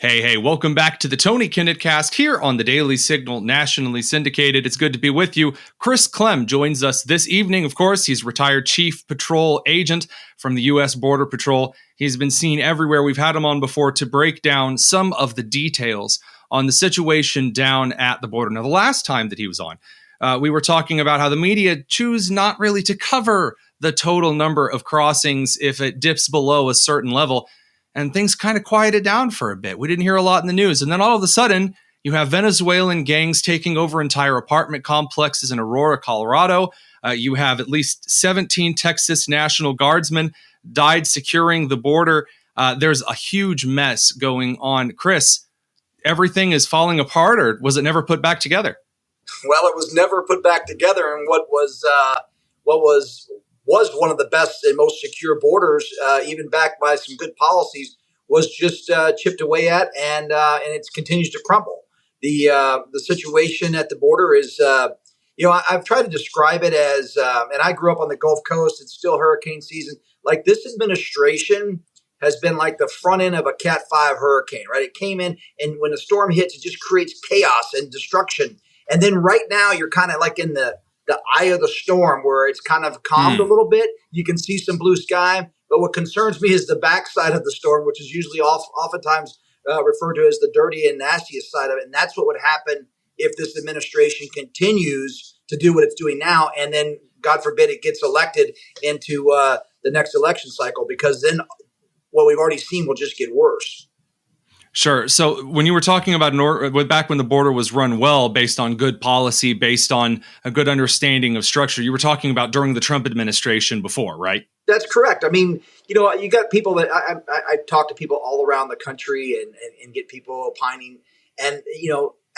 Hey, welcome back to the Tony Kinnett Cast here on the Daily Signal, nationally syndicated. It's good to be with you. Chris Clem joins us this evening. Of course, he's retired Chief Patrol Agent from the U.S. Border Patrol. He's been seen everywhere. We've had him on before to break down some of the details on the situation down at the border. Now, the last time that he was on, we were talking about how the media choose not really to cover the total number of crossings if it dips below a certain level. And things kind of quieted down for a bit. We didn't hear a lot in the news. And then all of a sudden, you have Venezuelan gangs taking over entire apartment complexes in Aurora, Colorado. You have at least 17 Texas National Guardsmen died securing the border. There's a huge mess going on. Chris, everything is falling apart, or was it never put back together? Well, it was never put back together. And what was one of the best and most secure borders, even backed by some good policies, was just chipped away at, and it continues to crumble. The situation at the border is, I've tried to describe it as, and I grew up on the Gulf Coast. It's still hurricane season. Like, this administration has been like the front end of a Cat 5 hurricane, right? It came in, and when a storm hits, it just creates chaos and destruction. And then right now, you're kind of like in the eye of the storm, where it's kind of calmed a little bit. You can see some blue sky. But what concerns me is the backside of the storm, which is usually oftentimes referred to as the dirty and nastiest side of it. And that's what would happen if this administration continues to do what it's doing now. And then, God forbid, it gets elected into the next election cycle, because then what we've already seen will just get worse. Sure. So when you were talking about back when the border was run well, based on good policy, based on a good understanding of structure, you were talking about during the Trump administration before, right? That's correct. I mean, you got people that I talk to people all around the country and get people opining, and,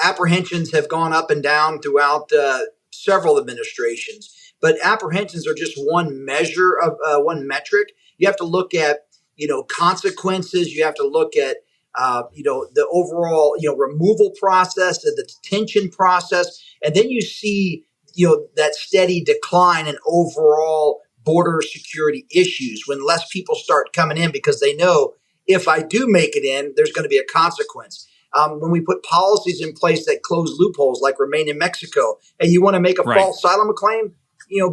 apprehensions have gone up and down throughout several administrations, but apprehensions are just one measure of one metric. You have to look at, consequences. You have to look at, the overall, removal process, the detention process. And then you see, that steady decline in overall border security issues when less people start coming in, because they know, if I do make it in, there's going to be a consequence. When we put policies in place that close loopholes, like Remain in Mexico, and you want to make a false asylum claim,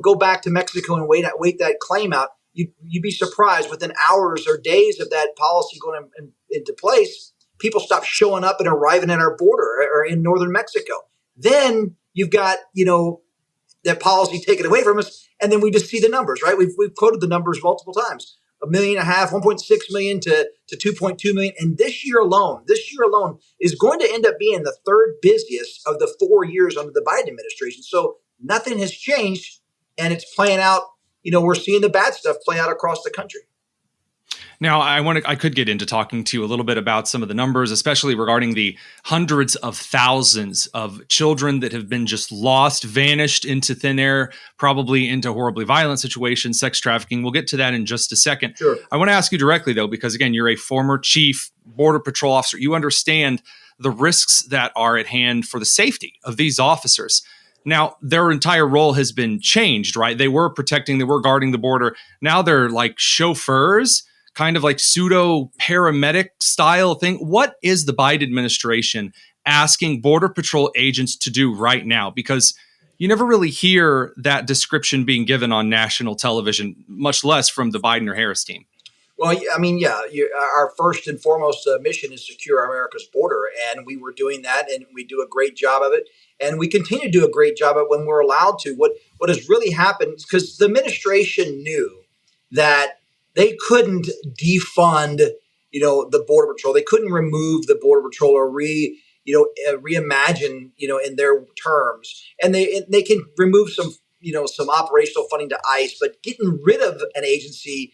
go back to Mexico and wait that claim out. You'd be surprised, within hours or days of that policy going into place, people stop showing up and arriving at our border or in northern Mexico. Then you've got, that policy taken away from us, and then we just see the numbers, right? We've quoted the numbers multiple times: 1.5 million, 1.6 million to 2.2 million. And this year alone is going to end up being the third busiest of the 4 years under the Biden administration. So nothing has changed, and it's playing out. We're seeing the bad stuff play out across the country. Now, I could get into talking to you a little bit about some of the numbers, especially regarding the hundreds of thousands of children that have been just lost, vanished into thin air, probably into horribly violent situations, sex trafficking. We'll get to that in just a second. Sure. I want to ask you directly, though, because, again, you're a former chief border patrol officer. You understand the risks that are at hand for the safety of these officers. Now, their entire role has been changed, right? They were guarding the border. Now they're like chauffeurs, kind of like pseudo paramedic style thing. What is the Biden administration asking Border Patrol agents to do right now? Because you never really hear that description being given on national television, much less from the Biden or Harris team. Well, I mean, our first and foremost mission is secure America's border, and we were doing that, and we do a great job of it, and we continue to do a great job of it when we're allowed to. What has really happened, because the administration knew that they couldn't defund, the Border Patrol. They couldn't remove the Border Patrol or reimagine, in their terms, and they can remove some operational funding to ICE, but getting rid of an agency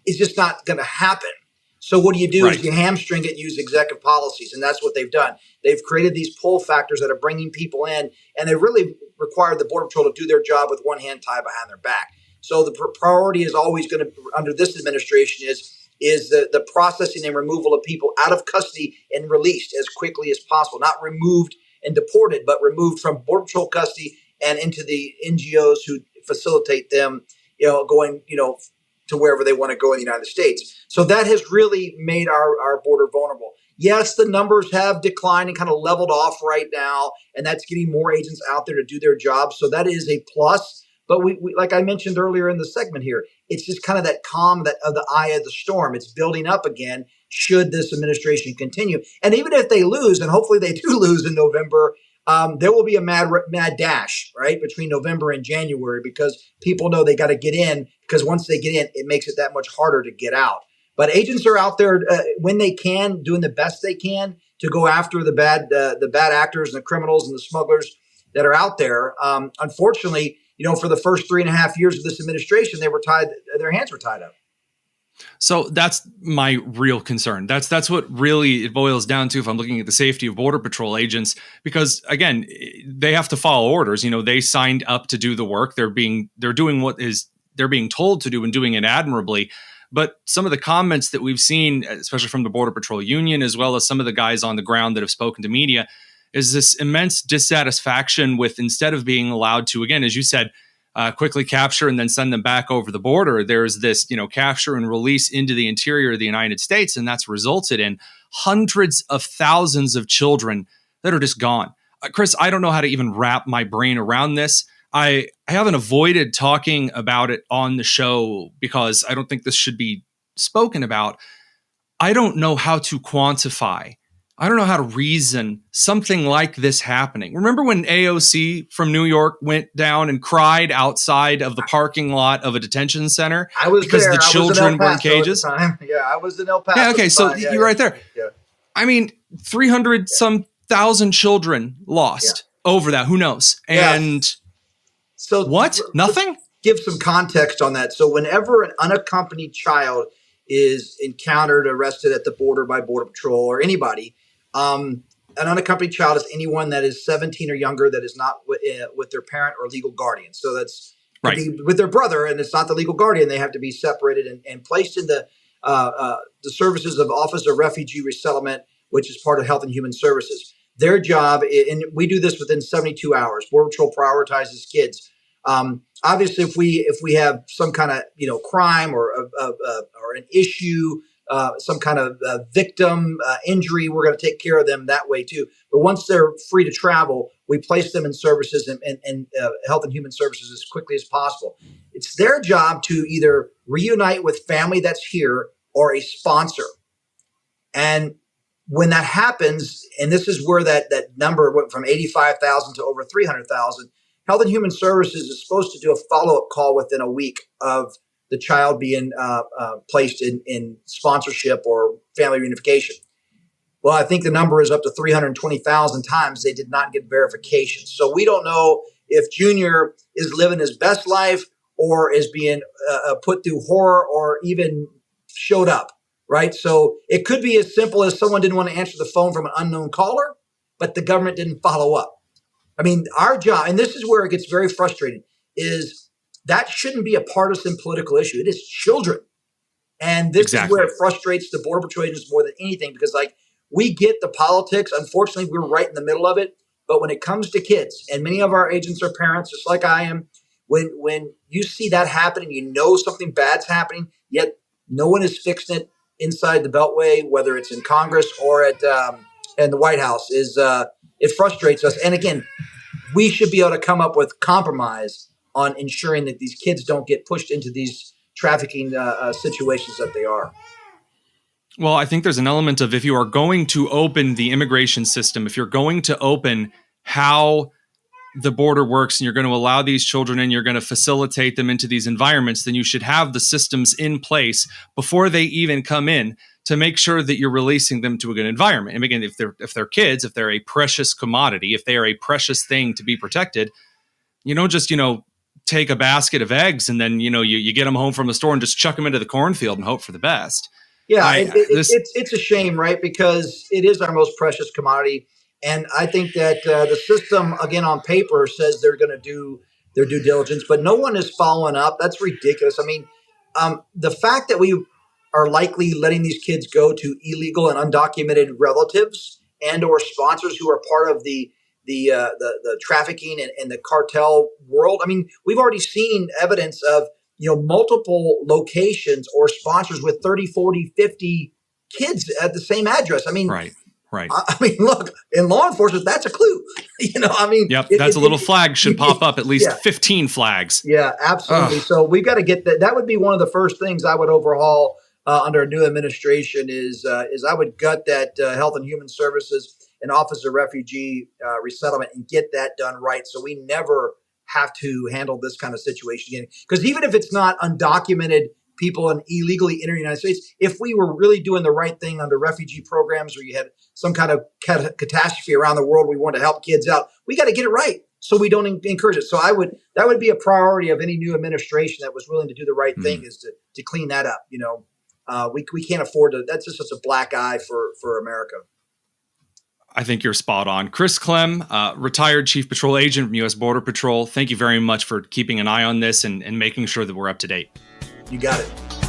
is just not going to happen. So what do? Is you hamstring it, use executive policies, and that's what they've done. They've created these pull factors that are bringing people in, and they really required the Border Patrol to do their job with one hand tied behind their back. So the priority is always going to, under this administration, is the processing and removal of people out of custody and released as quickly as possible. Not removed and deported, but removed from Border Patrol custody and into the NGOs who facilitate them, going, to wherever they want to go in the United States. So that has really made our border vulnerable. Yes, the numbers have declined and kind of leveled off right now, and that's getting more agents out there to do their job. So that is a plus. But we like I mentioned earlier in the segment here, it's just kind of that calm that of the eye of the storm. It's building up again. Should this administration continue, and even if they lose, and hopefully they do lose in November, there will be a mad dash right between November and January because people know they got to get in because once they get in, it makes it that much harder to get out. But agents are out there when they can, doing the best they can to go after the bad actors and the criminals and the smugglers that are out there. Unfortunately, for the first 3.5 years of this administration, their hands were tied up. So that's my real concern. That's what really it boils down to if I'm looking at the safety of Border Patrol agents, because again, they have to follow orders. They signed up to do the work. They're doing what they're being told to do and doing it admirably. But some of the comments that we've seen, especially from the Border Patrol Union, as well as some of the guys on the ground that have spoken to media, is this immense dissatisfaction with, instead of being allowed to, again, as you said, quickly capture and then send them back over the border, there's this, capture and release into the interior of the United States. And that's resulted in hundreds of thousands of children that are just gone. Chris, I don't know how to even wrap my brain around this. I haven't avoided talking about it on the show because I don't think this should be spoken about. I don't know how to quantify. I don't know how to reason something like this happening. Remember when AOC from New York went down and cried outside of the parking lot of a detention center because the children were in cages? Yeah, I was in El Paso. Yeah, okay, so you're right there. Yeah. I mean, 300 some thousand children lost over that. Who knows? And so what? Nothing? Give some context on that. So whenever an unaccompanied child is encountered, arrested at the border by Border Patrol or anybody, an unaccompanied child is anyone that is 17 or younger that is not with their parent or legal guardian. So that's right. With their brother, and it's not the legal guardian. They have to be separated and placed in the services of Office of Refugee Resettlement, which is part of Health and Human Services. Their job, and we do this within 72 hours. Border Patrol prioritizes kids. Obviously, if we have some kind of crime or an issue, some kind of victim injury, we're going to take care of them that way too. But once they're free to travel, we place them in services and Health and Human Services as quickly as possible. It's their job to either reunite with family that's here or a sponsor. And when that happens, and this is where that number went from 85,000 to over 300,000, Health and Human Services is supposed to do a follow-up call within a week of the child being placed in sponsorship or family reunification. Well, I think the number is up to 320,000 times they did not get verification. So we don't know if Junior is living his best life or is being put through horror or even showed up, right? So it could be as simple as someone didn't want to answer the phone from an unknown caller, but the government didn't follow up. I mean, our job, and this is where it gets very frustrating, is that shouldn't be a partisan political issue. It is children. And this is where it frustrates the Border Patrol agents more than anything, because we get the politics. Unfortunately, we're right in the middle of it. But when it comes to kids, and many of our agents are parents, just like I am, when you see that happening, you know something bad's happening, yet no one is fixing it inside the Beltway, whether it's in Congress or at in the White House, it frustrates us. And again, we should be able to come up with compromise on ensuring that these kids don't get pushed into these trafficking situations that they are. Well, I think there's an element of, if you are going to open the immigration system, if you're going to open how the border works and you're going to allow these children in, you're going to facilitate them into these environments, then you should have the systems in place before they even come in to make sure that you're releasing them to a good environment. And again, if they're kids, if they're a precious commodity, if they are a precious thing to be protected, you don't just, take a basket of eggs and then, you get them home from the store and just chuck them into the cornfield and hope for the best. Yeah, it's a shame, right? Because it is our most precious commodity. And I think that the system, again, on paper says they're going to do their due diligence, but no one is following up. That's ridiculous. I mean, the fact that we are likely letting these kids go to illegal and undocumented relatives and or sponsors who are part of the trafficking and the cartel world. I mean, we've already seen evidence of multiple locations or sponsors with 30, 40, 50 kids at the same address. I mean, Right. Right. I mean, look, in law enforcement, that's a clue. I mean, yep, that's a little flag should pop up, at least yeah. 15 flags. Yeah, absolutely. Ugh. So we've got to get that. That would be one of the first things I would overhaul under a new administration is I would gut that Health and Human Services and Office of Refugee Resettlement and get that done right. So we never have to handle this kind of situation again. Because even if it's not undocumented people and illegally enter the United States, if we were really doing the right thing under refugee programs or you had some kind of catastrophe around the world, we want to help kids out, we got to get it right so we don't encourage it. So that would be a priority of any new administration that was willing to do the right thing is to clean that up. We can't afford to, that's just such a black eye for America. I think you're spot on. Chris Clem, retired Chief Patrol Agent from U.S. Border Patrol. Thank you very much for keeping an eye on this and making sure that we're up to date. You got it.